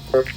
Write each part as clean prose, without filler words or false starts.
Aga nga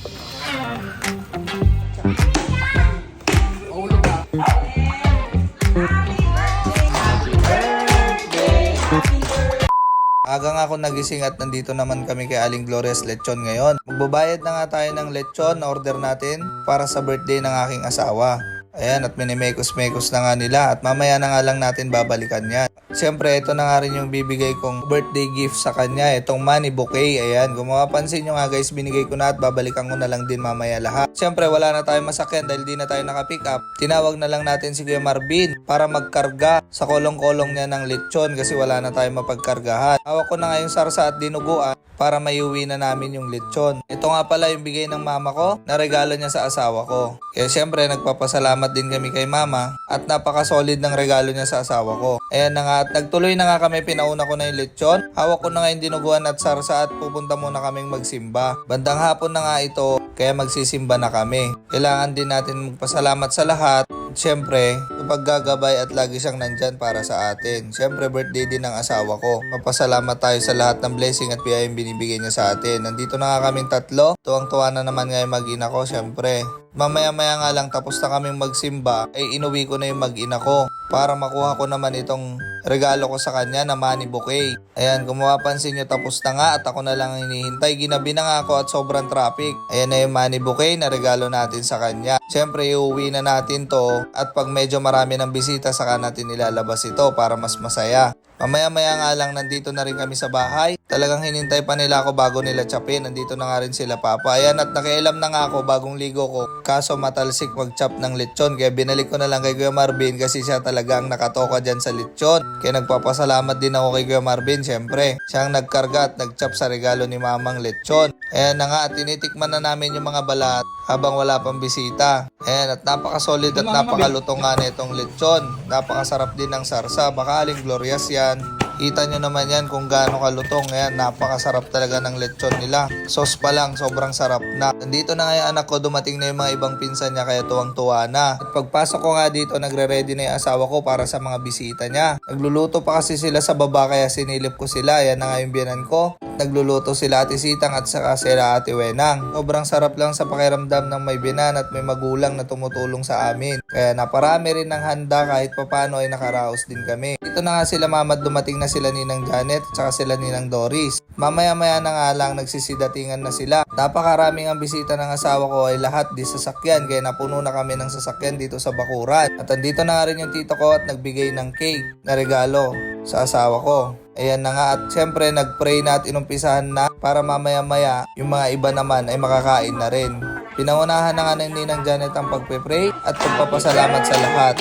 ako nagising at nandito naman kami kay Aling Gloria's Lechon ngayon. Magbabayad na nga tayo ng lechon na order natin para sa birthday ng aking asawa. Ayan, at minimekos-mekos na nga nila at mamaya na nga lang natin babalikan yan. Siyempre, ito na nga rin yung bibigay kong birthday gift sa kanya, itong money bouquet. Ayan, kung mapapansin nyo nga guys, binigay ko na at babalikan ko na lang din mamaya lahat. Siyempre, wala na tayong masakyan dahil di na tayo nakapick up. Tinawag na lang natin si Kuya Marvin para magkarga sa kolong-kolong niya ng lechon kasi wala na tayong mapagkargahan. Hawak ko na nga yung sarsa at dinuguan para maiuwi na namin yung lechon. Ito nga pala yung bigay ng mama ko na regalo niya sa asawa ko. Kaya siyempre nagpapasalamat din kami kay mama at napaka-solid ng regalo niya sa asawa ko. Ayan na nga at nagtuloy na nga kami, pinauna ko na yung lechon. Hawak ko na nga yung dinuguan at sarsa at pupunta muna kaming magsimba. Bandang hapon na nga ito kaya magsisimba na kami. Kailangan din natin magpasalamat sa lahat. Siyempre, paggagabay at lagi siyang nandyan para sa atin. Siyempre, birthday din ng asawa ko. Mapasalamat tayo sa lahat ng blessing at biyayang binibigay niya sa atin. Nandito na nga kaming tatlo. Tuwang-tuwa na naman nga yung mag-ina ko, siyempre. Mamaya-maya nga lang tapos na kaming magsimba, ay inuwi ko na yung mag-ina ko para makuha ko naman itong regalo ko sa kanya na money bouquet. Ayan, kung mapapansin nyo, tapos na nga at ako na lang hinihintay. Ginabi na nga ako at sobrang traffic. Ayan na yung money bouquet na regalo natin sa kanya. Siyempre, iuwi na natin to at pag medyo marami ng bisita, saka natin ilalabas ito para mas masaya. Mamaya-maya nga lang, nandito na rin kami sa bahay. Talagang hinintay pa nila ako bago nila chapin. Nandito na nga rin sila papa. Ayan, at nakialam na nga ako bagong ligo ko. Kaso matalsik mag-chop ng lechon. Kaya binalik ko na lang kay Kuya Marvin kasi siya talagang nakatoka dyan sa lechon. Kaya nagpapasalamat din ako kay Kuya Marvin, syempre. Siya ang nagkarga at nag-chop sa regalo ni mamang lechon. Ayan na nga, at tinitikman na namin yung mga balat habang wala pang bisita. Ayan, at napaka-solid at napakalutong nga na itong lechon. Napakasarap din ng sarsa. Baka Aling Gloria's yan. Kita nyo naman yan kung gaano kalutong. Ayan, napakasarap talaga ng lechon nila. Sauce pa lang, sobrang sarap na. Nandito na nga yung anak ko, dumating na yung mga ibang pinsan niya kaya tuwang-tuwa na. At pagpasok ko nga dito, nagre-ready na yung asawa ko para sa mga bisita niya. Nagluluto pa kasi sila sa baba kaya sinilip ko sila. Ayan na nga yung biyanan ko. Nagluluto sila Ate Sitang at saka sila Ate Wenang. Sobrang sarap lang sa pakiramdam ng may binan at may magulang na tumutulong sa amin. Kaya naparami rin ng handa kahit papano ay nakaraos din kami. Dito na nga sila mama, dumating na sila Ninang Janet at saka sila Ninang Doris. Mamaya-maya na nga lang nagsisidatingan na sila. Napakaraming ang bisita ng asawa ko ay lahat di sasakyan kaya napuno na kami ng sasakyan dito sa bakuran. At andito na nga rin yung tito ko at nagbigay ng cake na regalo sa asawa ko. Ayan na nga at syempre nagpray na at inumpisahan na para mamaya-maya yung mga iba naman ay makakain na rin. Pinangunahan na nga ng Ninang Janet ang pagpe-pray at pagpapasalamat sa lahat.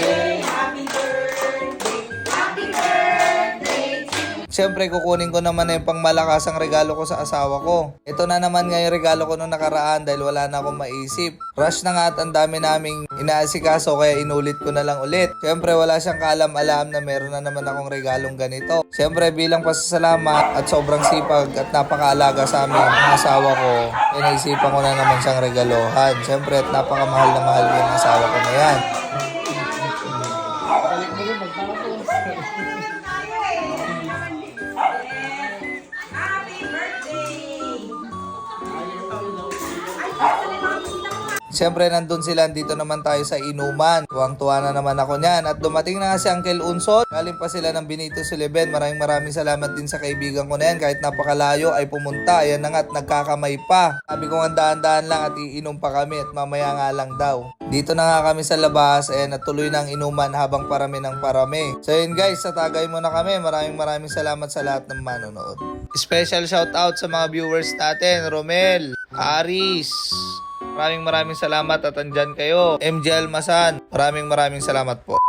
Siyempre, kukunin ko naman na yung pangmalakasang regalo ko sa asawa ko. Ito na naman nga yung regalo ko nung nakaraan dahil wala na akong maisip. Rush na nga at ang dami naming inaasikaso kaya inulit ko na lang ulit. Siyempre, wala siyang kaalam-alam na meron na naman akong regalong ganito. Siyempre, bilang pasasalamat at sobrang sipag at napakaalaga sa amin ng asawa ko, naisipan ko na naman siyang regalohan. Siyempre, at napakamahal na mahal ko yung asawa ko na yan. Siyempre, nandun sila, dito naman tayo sa inuman. Tuwang-tuwa na naman ako niyan. At dumating na nga si Uncle Unson. Galing pa sila ng Benito Sullivan. Maraming salamat din sa kaibigan ko na yan. Kahit napakalayo ay pumunta. Ayan na nga at nagkakamay pa. Sabi ko nga dahan-dahan lang at iinom pa kami at mamaya nga lang daw. Dito na nga kami sa labas. Ayan, at tuloy ng inuman habang parami ng parami. So yun guys, sa tagay muna kami. Maraming salamat sa lahat ng manonood. Special shout out sa mga viewers natin. Romel, Aris, maraming salamat at andyan kayo. MJ Almasan, maraming salamat po.